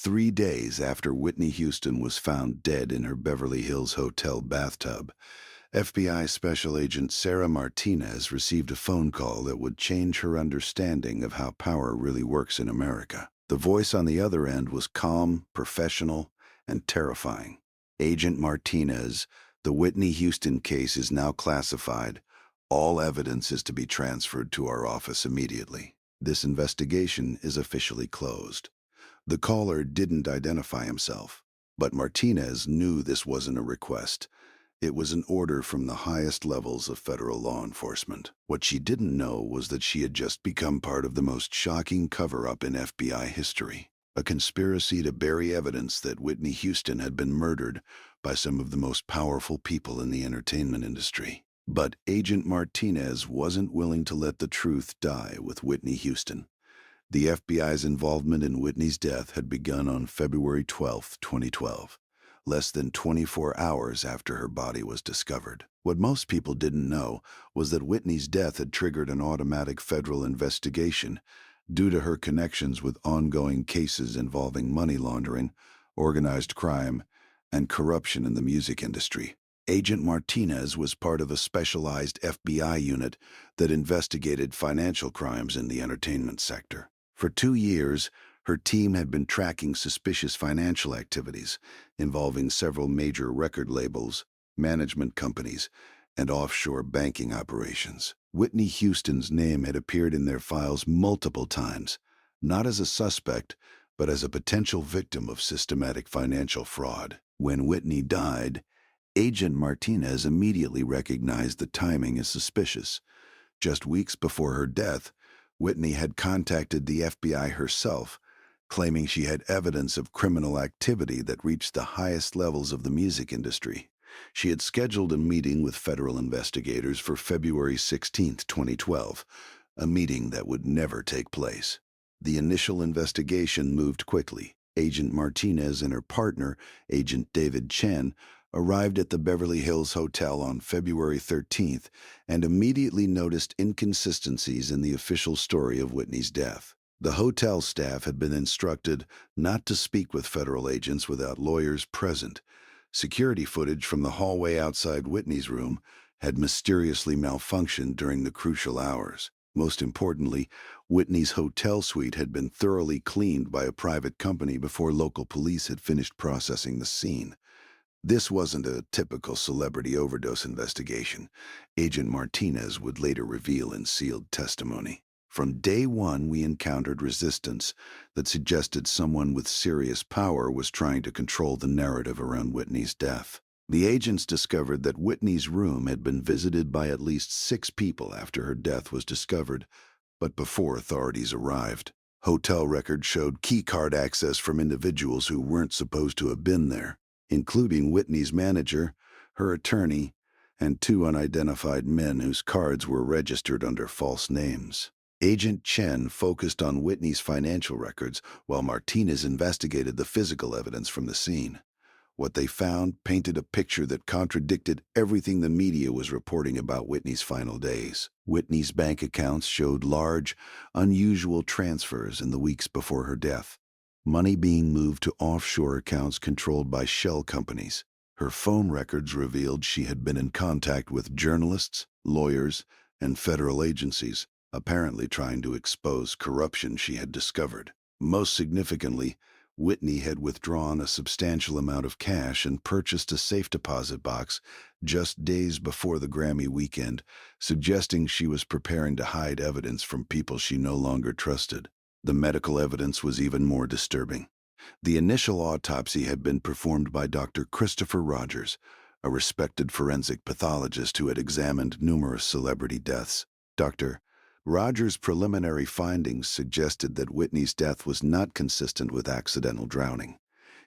3 days after Whitney Houston was found dead in her Beverly Hills hotel bathtub, FBI Special Agent Sarah Martinez received a phone call that would change her understanding of how power really works in America. The voice on the other end was calm, professional, and terrifying. Agent Martinez, the Whitney Houston case is now classified. All evidence is to be transferred to our office immediately. This investigation is officially closed. The caller didn't identify himself, but Martinez knew this wasn't a request. It was an order from the highest levels of federal law enforcement. What she didn't know was that she had just become part of the most shocking cover-up in FBI history. A conspiracy to bury evidence that Whitney Houston had been murdered by some of the most powerful people in the entertainment industry. But Agent Martinez wasn't willing to let the truth die with Whitney Houston. The FBI's involvement in Whitney's death had begun on February 12, 2012, less than 24 hours after her body was discovered. What most people didn't know was that Whitney's death had triggered an automatic federal investigation due to her connections with ongoing cases involving money laundering, organized crime, and corruption in the music industry. Agent Martinez was part of a specialized FBI unit that investigated financial crimes in the entertainment sector. For 2 years, her team had been tracking suspicious financial activities involving several major record labels, management companies, and offshore banking operations. Whitney Houston's name had appeared in their files multiple times, not as a suspect, but as a potential victim of systematic financial fraud. When Whitney died, Agent Martinez immediately recognized the timing as suspicious. Just weeks before her death, Whitney had contacted the FBI herself, claiming she had evidence of criminal activity that reached the highest levels of the music industry. She had scheduled a meeting with federal investigators for February 16, 2012, a meeting that would never take place. The initial investigation moved quickly. Agent Martinez and her partner, Agent David Chen, arrived at the Beverly Hills Hotel on February 13th and immediately noticed inconsistencies in the official story of Whitney's death. The hotel staff had been instructed not to speak with federal agents without lawyers present. Security footage from the hallway outside Whitney's room had mysteriously malfunctioned during the crucial hours. Most importantly, Whitney's hotel suite had been thoroughly cleaned by a private company before local police had finished processing the scene. This wasn't a typical celebrity overdose investigation, Agent Martinez would later reveal in sealed testimony. From day one, we encountered resistance that suggested someone with serious power was trying to control the narrative around Whitney's death. The agents discovered that Whitney's room had been visited by at least 6 people after her death was discovered, but before authorities arrived. Hotel records showed keycard access from individuals who weren't supposed to have been there, including Whitney's manager, her attorney, and 2 unidentified men whose cards were registered under false names. Agent Chen focused on Whitney's financial records while Martinez investigated the physical evidence from the scene. What they found painted a picture that contradicted everything the media was reporting about Whitney's final days. Whitney's bank accounts showed large, unusual transfers in the weeks before her death, money being moved to offshore accounts controlled by shell companies. Her phone records revealed she had been in contact with journalists, lawyers, and federal agencies, apparently trying to expose corruption she had discovered. Most significantly, Whitney had withdrawn a substantial amount of cash and purchased a safe deposit box just days before the Grammy weekend, suggesting she was preparing to hide evidence from people she no longer trusted. The medical evidence was even more disturbing. The initial autopsy had been performed by Dr. Christopher Rogers, a respected forensic pathologist who had examined numerous celebrity deaths. Dr. Rogers' preliminary findings suggested that Whitney's death was not consistent with accidental drowning.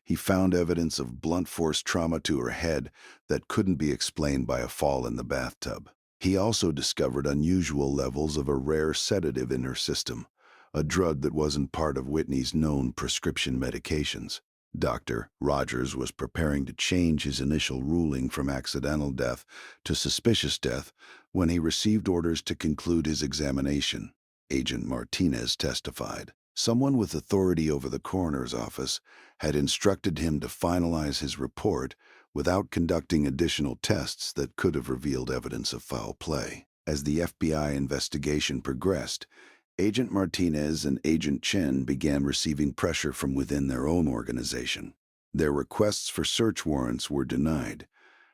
He found evidence of blunt force trauma to her head that couldn't be explained by a fall in the bathtub. He also discovered unusual levels of a rare sedative in her system, a drug that wasn't part of Whitney's known prescription medications. Dr. Rogers was preparing to change his initial ruling from accidental death to suspicious death when he received orders to conclude his examination. Agent Martinez testified. Someone with authority over the coroner's office had instructed him to finalize his report without conducting additional tests that could have revealed evidence of foul play. As the FBI investigation progressed, Agent Martinez and Agent Chen began receiving pressure from within their own organization. Their requests for search warrants were denied.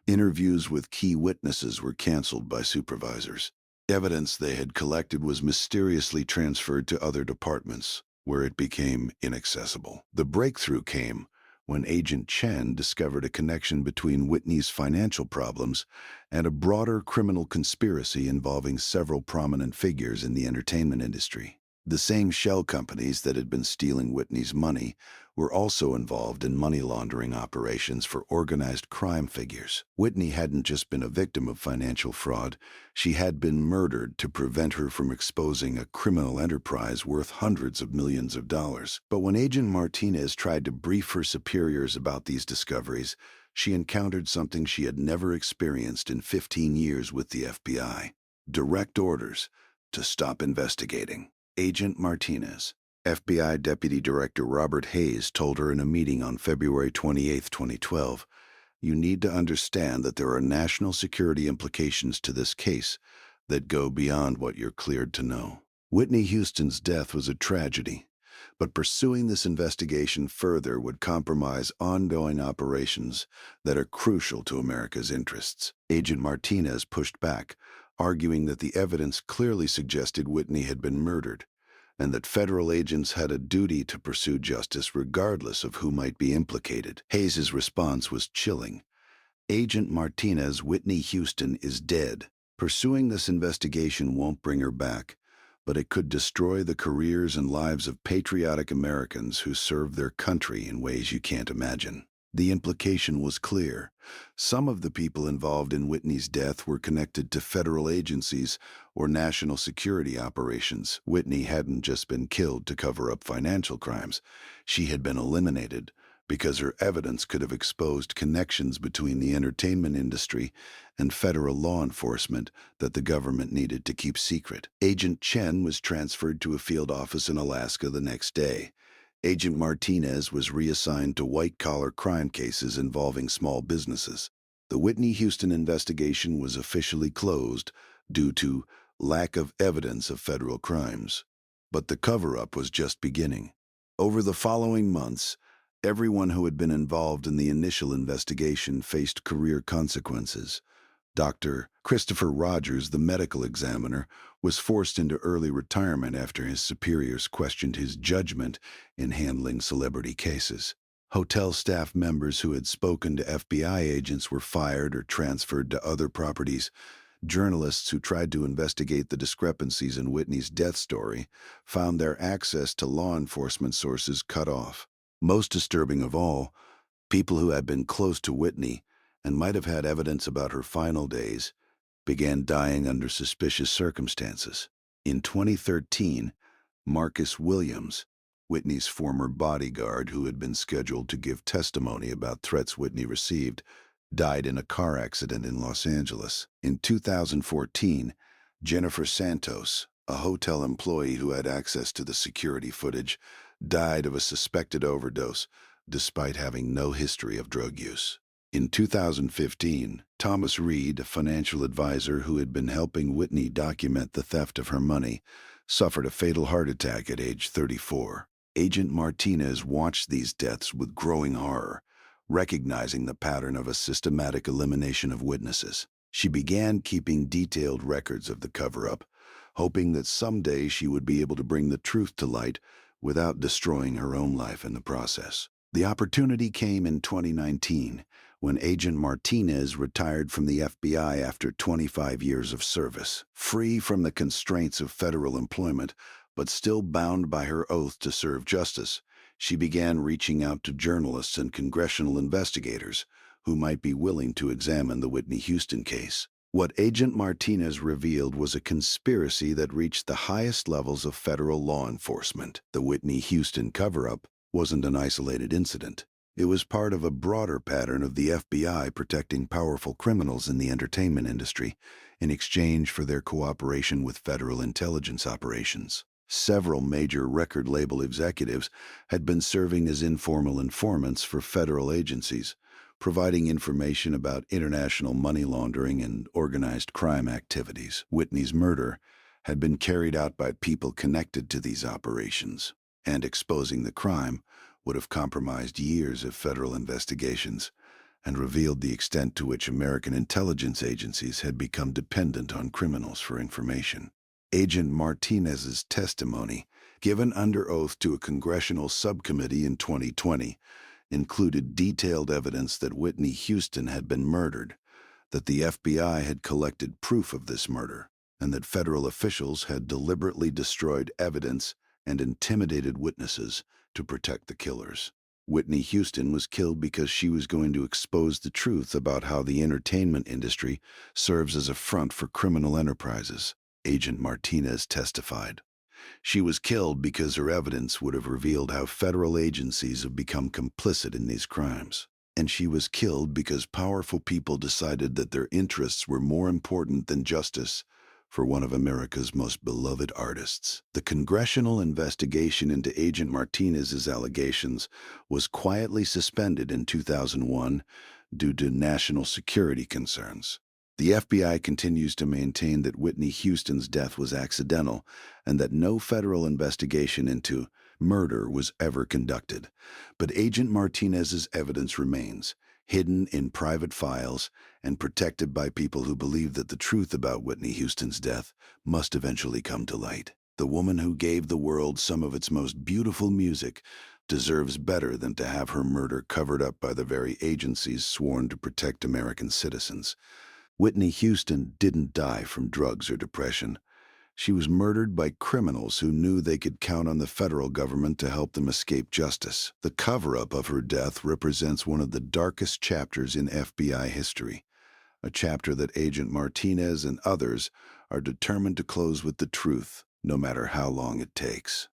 Interviews with key witnesses were canceled by supervisors. Evidence they had collected was mysteriously transferred to other departments, where it became inaccessible. The breakthrough came when Agent Chen discovered a connection between Whitney's financial problems and a broader criminal conspiracy involving several prominent figures in the entertainment industry. The same shell companies that had been stealing Whitney's money were also involved in money laundering operations for organized crime figures. Whitney hadn't just been a victim of financial fraud, she had been murdered to prevent her from exposing a criminal enterprise worth hundreds of millions of dollars. But when Agent Martinez tried to brief her superiors about these discoveries, she encountered something she had never experienced in 15 years with the FBI: direct orders to stop investigating. Agent Martinez. FBI Deputy Director Robert Hayes told her in a meeting on February 28, 2012, "You need to understand that there are national security implications to this case that go beyond what you're cleared to know." Whitney Houston's death was a tragedy, but pursuing this investigation further would compromise ongoing operations that are crucial to America's interests. Agent Martinez pushed back, arguing that the evidence clearly suggested Whitney had been murdered, and that federal agents had a duty to pursue justice regardless of who might be implicated. Hayes's response was chilling. "Agent Martinez, Whitney Houston is dead. Pursuing this investigation won't bring her back, but it could destroy the careers and lives of patriotic Americans who serve their country in ways you can't imagine." The implication was clear. Some of the people involved in Whitney's death were connected to federal agencies or national security operations. Whitney hadn't just been killed to cover up financial crimes. She had been eliminated because her evidence could have exposed connections between the entertainment industry and federal law enforcement that the government needed to keep secret. Agent Chen was transferred to a field office in Alaska the next day. Agent Martinez was reassigned to white-collar crime cases involving small businesses. The Whitney Houston investigation was officially closed due to lack of evidence of federal crimes. But the cover-up was just beginning. Over the following months, everyone who had been involved in the initial investigation faced career consequences. Dr. Christopher Rogers, the medical examiner, was forced into early retirement after his superiors questioned his judgment in handling celebrity cases. Hotel staff members who had spoken to FBI agents were fired or transferred to other properties. Journalists who tried to investigate the discrepancies in Whitney's death story found their access to law enforcement sources cut off. Most disturbing of all, people who had been close to Whitney and might have had evidence about her final days began dying under suspicious circumstances. In 2013, Marcus Williams, Whitney's former bodyguard who had been scheduled to give testimony about threats Whitney received, died in a car accident in Los Angeles. In 2014, Jennifer Santos, a hotel employee who had access to the security footage, died of a suspected overdose despite having no history of drug use. In 2015, Thomas Reed, a financial advisor who had been helping Whitney document the theft of her money, suffered a fatal heart attack at age 34. Agent Martinez watched these deaths with growing horror, recognizing the pattern of a systematic elimination of witnesses. She began keeping detailed records of the cover-up, hoping that someday she would be able to bring the truth to light without destroying her own life in the process. The opportunity came in 2019, when Agent Martinez retired from the FBI after 25 years of service. Free from the constraints of federal employment, but still bound by her oath to serve justice, she began reaching out to journalists and congressional investigators who might be willing to examine the Whitney Houston case. What Agent Martinez revealed was a conspiracy that reached the highest levels of federal law enforcement. The Whitney Houston cover-up wasn't an isolated incident. It was part of a broader pattern of the FBI protecting powerful criminals in the entertainment industry in exchange for their cooperation with federal intelligence operations. Several major record label executives had been serving as informal informants for federal agencies, providing information about international money laundering and organized crime activities. Whitney's murder had been carried out by people connected to these operations, and exposing the crime would have compromised years of federal investigations and revealed the extent to which American intelligence agencies had become dependent on criminals for information. Agent Martinez's testimony, given under oath to a congressional subcommittee in 2020, included detailed evidence that Whitney Houston had been murdered, that the FBI had collected proof of this murder, and that federal officials had deliberately destroyed evidence and intimidated witnesses to protect the killers. Whitney Houston was killed because she was going to expose the truth about how the entertainment industry serves as a front for criminal enterprises, Agent Martinez testified. She was killed because her evidence would have revealed how federal agencies have become complicit in these crimes. And she was killed because powerful people decided that their interests were more important than justice for one of America's most beloved artists. The congressional investigation into Agent Martinez's allegations was quietly suspended in 2001 due to national security concerns. The FBI continues to maintain that Whitney Houston's death was accidental and that no federal investigation into murder was ever conducted. But Agent Martinez's evidence remains, hidden in private files and protected by people who believe that the truth about Whitney Houston's death must eventually come to light. The woman who gave the world some of its most beautiful music deserves better than to have her murder covered up by the very agencies sworn to protect American citizens. Whitney Houston didn't die from drugs or depression. She was murdered by criminals who knew they could count on the federal government to help them escape justice. The cover-up of her death represents one of the darkest chapters in FBI history, a chapter that Agent Martinez and others are determined to close with the truth, no matter how long it takes.